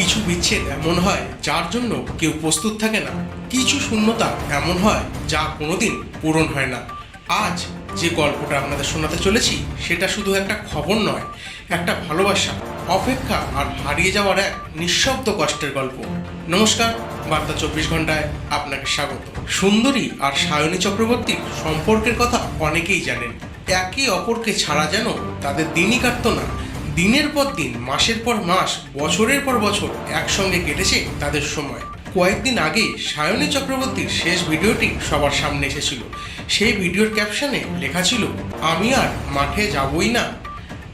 কিছু বিচ্ছেদ এমন হয় যার জন্য কেউ প্রস্তুত থাকে না। কিছু শূন্যতা এমন হয় যা কোনোদিন পূরণ হয় না। আজ যে গল্পটা আপনাদের শোনাতে চলেছি সেটা শুধু একটা খবর নয়, একটা ভালোবাসা, অপেক্ষা আর হারিয়ে যাওয়ার এক নিঃশব্দ কষ্টের গল্প। নমস্কার, বার্তা 24 ঘন্টায় আপনাকে স্বাগত। সুন্দরী আর সায়নী চক্রবর্তীর সম্পর্কের কথা অনেকেই জানেন। একে অপরকে ছাড়া যেন তাদের দিনই কাটতো না। দিনের পর দিন, মাসের পর মাস, বছরের পর বছর একসঙ্গে কেটেছে তাদের সময়। কয়েকদিন আগে সায়নী চক্রবর্তীর শেষ ভিডিওটি সবার সামনে এসেছিল। সেই ভিডিওর ক্যাপশনে লেখা ছিল, আমি আর মাঠে যাবই না।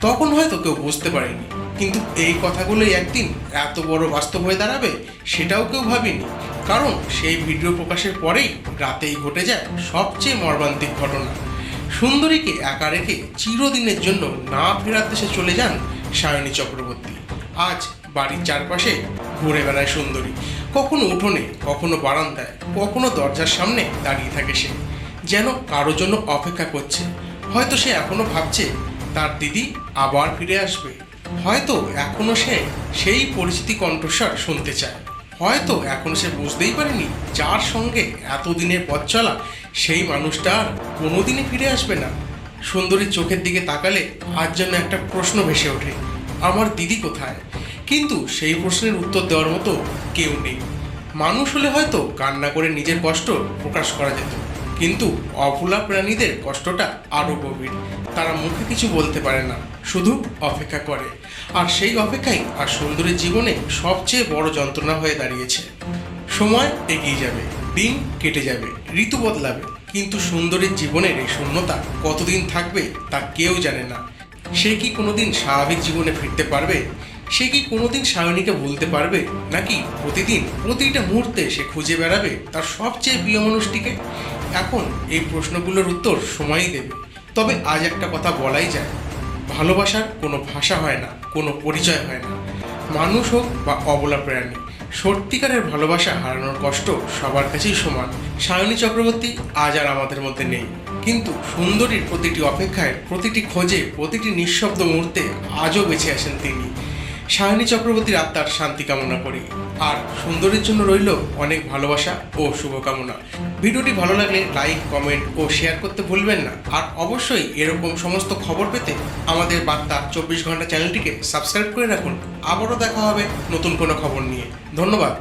তখন হয়তো কেউ বুঝতে পারেনি, কিন্তু এই কথাগুলোই একদিন এত বড় বাস্তব হয়ে দাঁড়াবে সেটাও কেউ ভাবেনি। কারণ সেই ভিডিও প্রকাশের পরেই রাতেই ঘটে যায় সবচেয়ে মর্মান্তিক ঘটনা। সুন্দরীকে একা রেখে চিরদিনের জন্য না ফেরার দেশে চলে যান সায়নী চক্রবর্তী। আজ বাড়ির চারপাশে ঘুরে বেড়ায় সুন্দরী। কখনো উঠোনে, কখনো বারান্দায়, কখনো দরজার সামনে দাঁড়িয়ে থাকে সে, যেন কারো জন্য অপেক্ষা করছে। হয়তো সে এখনো ভাবছে তার দিদি আবার ফিরে আসবে। হয়তো এখনো সে সেই পরিচিতি কণ্ঠস্বর শুনতে চায়। হয়তো এখনো সে বুঝতেই পারেনি যার সঙ্গে এতদিনের পথ চলা সেই মানুষটা আর কোনোদিনই ফিরে আসবে না। সুন্দরীর চোখের দিকে তাকালে আজ যেন একটা প্রশ্ন ভেসে ওঠে, আমার দিদি কোথায়? কিন্তু সেই প্রশ্নের উত্তর দেওয়ার মতো কেউ নেই। মানুষ হলে হয়তো কান্না করে নিজের কষ্ট প্রকাশ করা যেত, কিন্তু অভোলা প্রাণীদের কষ্টটা আরও গভীর। তারা মুখে কিছু বলতে পারে না, শুধু অপেক্ষা করে। আর সেই অপেক্ষাই আর সুন্দরীর জীবনে সবচেয়ে বড় যন্ত্রণা হয়ে দাঁড়িয়েছে। সময় এগিয়ে যাবে, দিন কেটে যাবে, ঋতু বদলাবে, কিন্তু সুন্দরীর জীবনের এই শূন্যতা কতদিন থাকবে তা কেউ জানে না। সে কি কোনোদিন স্বাভাবিক জীবনে ফিরতে পারবে? সে কি কোনোদিন সায়নীকে ভুলতে পারবে? নাকি প্রতিদিন প্রতিটা মুহূর্তে সে খুঁজে বেড়াবে তার সবচেয়ে প্রিয় মানুষটিকে? এখন এই প্রশ্নগুলোর উত্তর সময়ই দেবে। তবে আজ একটা কথা বলাই যায়, ভালোবাসার কোনো ভাষা হয় না, কোনো পরিচয় হয় না। মানুষ হোক বা অবলা প্রাণী, সত্যিকারের ভালোবাসা হারানোর কষ্ট সবার কাছেই সমান। সায়নী চক্রবর্তী আজ আর আমাদের মধ্যে নেই, কিন্তু সুন্দরীর প্রতিটি অপেক্ষায়, প্রতিটি খোঁজে, প্রতিটি নিঃশব্দ মুহূর্তে আজও বেঁচে আছেন তিনি। সায়নী চক্রবর্তীর আত্মার শান্তি কামনা করি, আর সুন্দরীর জন্য রইল অনেক ভালোবাসা ও শুভকামনা। ভিডিওটি ভালো লাগলে লাইক, কমেন্ট ও শেয়ার করতে ভুলবেন না। আর অবশ্যই এরকম সমস্ত খবর পেতে আমাদের বার্তা 24 ঘন্টা চ্যানেলটিকে সাবস্ক্রাইব করে রাখুন। আবারও দেখা হবে নতুন কোনো খবর নিয়ে। ধন্যবাদ।